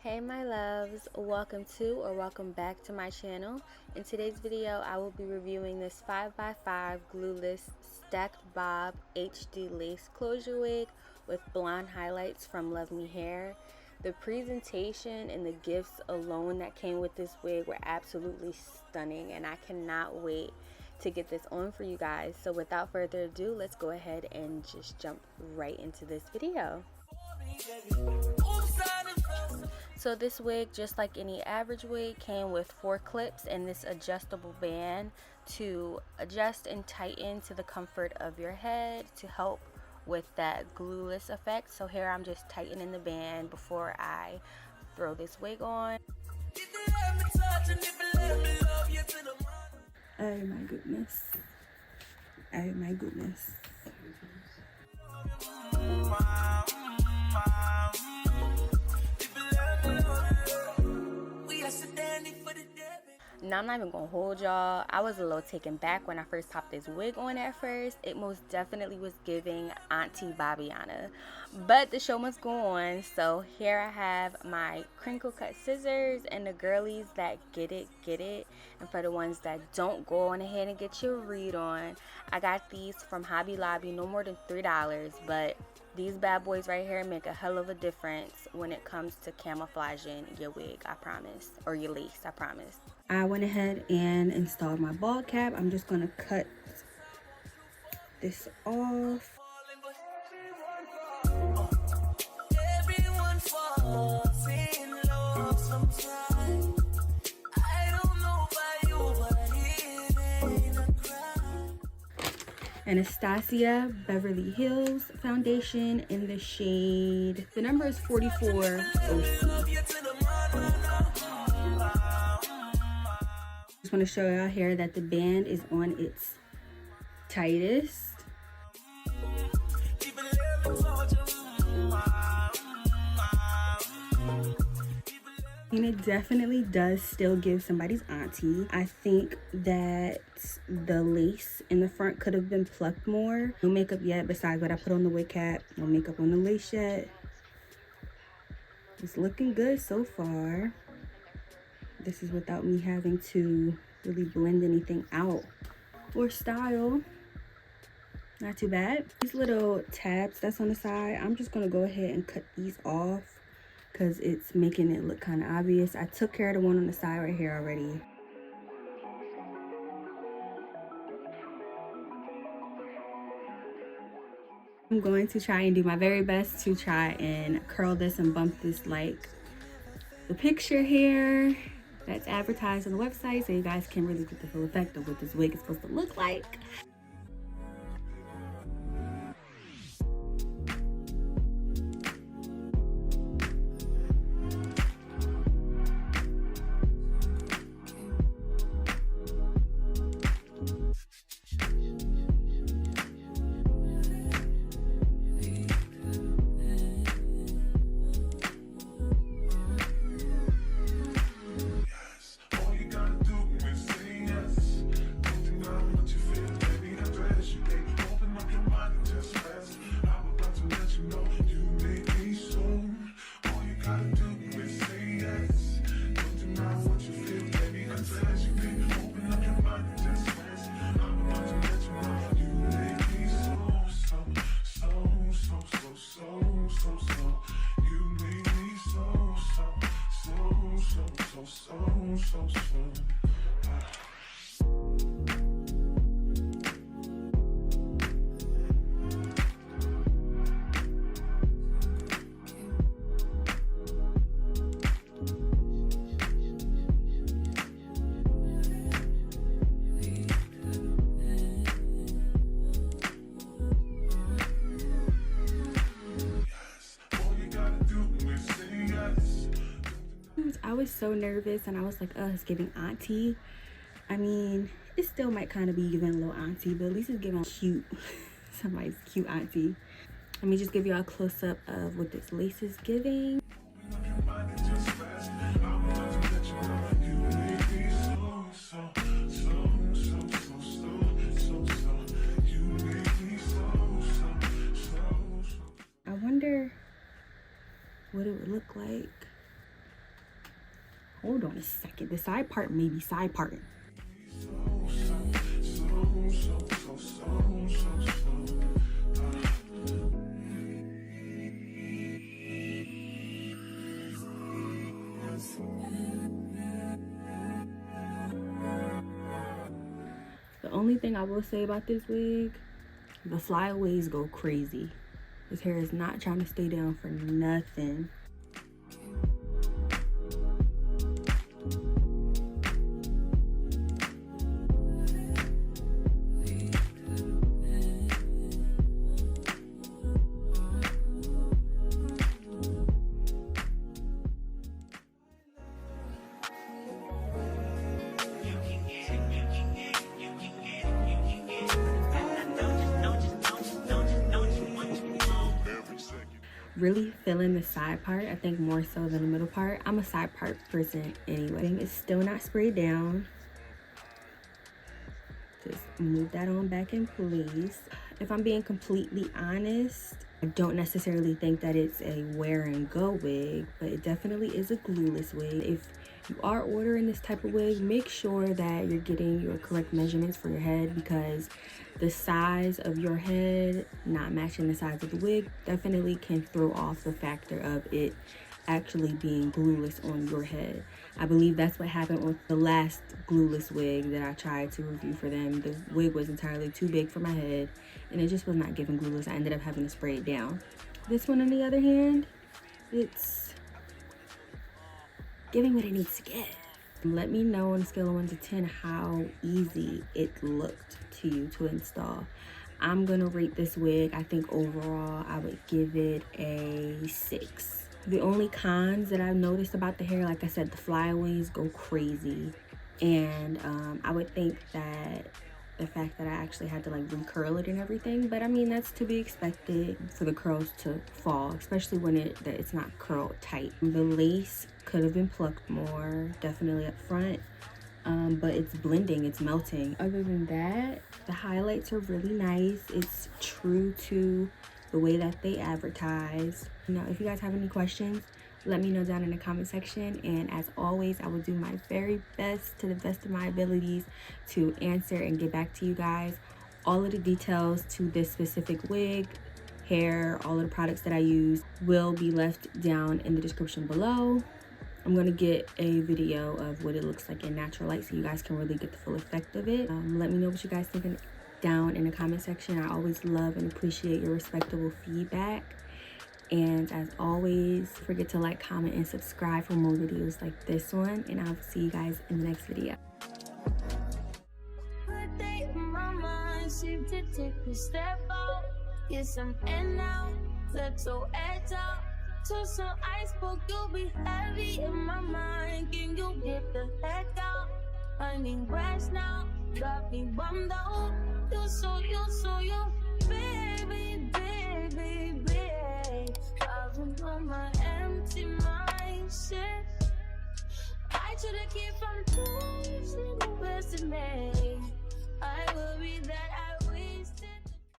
Hey my loves, welcome back to my channel. In today's video I will be reviewing this 5x5 glueless stacked bob HD lace closure wig with blonde highlights from Luvme Hair. The presentation and the gifts alone that came with this wig were absolutely stunning, and I cannot wait to get this on for you guys. So without further ado, let's go ahead and just jump right into this video. So this wig, just like any average wig, came with 4 clips and this adjustable band to adjust and tighten to the comfort of your head to help with that glueless effect. So here I'm just tightening the band before I throw this wig on. Oh my goodness. Oh my goodness. Now I'm not even gonna hold y'all. I was a little taken back when I first popped this wig on at first. It most definitely was giving Auntie Babiana, but the show must go on. So here I have my crinkle cut scissors, and the girlies that get it, and for the ones that don't, go on ahead and get your read on. I got these from Hobby Lobby, no more than $3, but these bad boys right here make a hell of a difference when it comes to camouflaging your wig, I promise, or your lace, I promise. I went ahead and installed my ball cap. I'm just gonna cut this off. Anastasia Beverly Hills foundation in the shade, the number is 44 OC. Just want to show y'all here that the band is on its tightest. And it definitely does still give somebody's auntie. I think that the lace in the front could have been plucked more. No makeup yet besides what I put on the wig cap. No makeup on the lace yet. It's looking good so far. This is without me having to really blend anything out or style. Not too bad. These little tabs that's on the side, I'm just gonna go ahead and cut these off because it's making it look kind of obvious. I took care of the one on the side right here already. I'm going to try and do my very best to try and curl this and bump this like the picture here that's advertised on the website, so you guys can really get the full effect of what this wig is supposed to look like. I was so nervous and I was like, oh, it's giving auntie. I mean, it still might kind of be giving a little auntie, but at least it's giving cute, somebody's cute auntie. Let me just give you a close-up of what this lace is giving. I wonder what it would look like hold on a second. The side part may be side parting. The only thing I will say about this wig, the flyaways go crazy. This hair is not trying to stay down for nothing. Really feeling the side part, I think more so than the middle part. I'm a side part person anyway. It's still not sprayed down. Just move that on back in place. If I'm being completely honest, I don't necessarily think that it's a wear and go wig, but it definitely is a glueless wig. If you are ordering this type of wig, make sure that you're getting your correct measurements for your head, because the size of your head not matching the size of the wig definitely can throw off the factor of it actually being glueless on your head. I believe that's what happened with the last glueless wig that I tried to review for them. The wig was entirely too big for my head and it just was not giving glueless. I ended up having to spray it down. This one, on the other hand, it's giving what it needs to give. Let me know on a scale of 1 to 10 how easy it looked to you to install. I'm gonna rate this wig, I think overall I would give it a 6. The only cons that I've noticed about the hair, like I said, the flyaways go crazy, and I would think that the fact that I actually had to like recurl it and everything, but I mean that's to be expected for the curls to fall, especially when it's not curled tight. The lace could have been plucked more, definitely up front, but it's blending, it's melting. Other than that, the highlights are really nice. It's true to the way that they advertise. Now, if you guys have any questions, let me know down in the comment section, and as always, I will do my very best to the best of my abilities to answer and get back to you guys. All of the details to this specific wig, hair, all of the products that I use will be left down in the description below. I'm going to get a video of what it looks like in natural light so you guys can really get the full effect of it. Let me know what you guys think down in the comment section. I always love and appreciate your respectable feedback. And as always, don't forget to like, comment, and subscribe for more videos like this one. And I'll see you guys in the next video. To some iceberg, you'll be heavy in my mind. Can you get the heck out? I need rest now. Got me bummed out. You so baby, baby, baby. Driving on my empty mindset. I should've kept from losing the best in me. I worry that I wasted.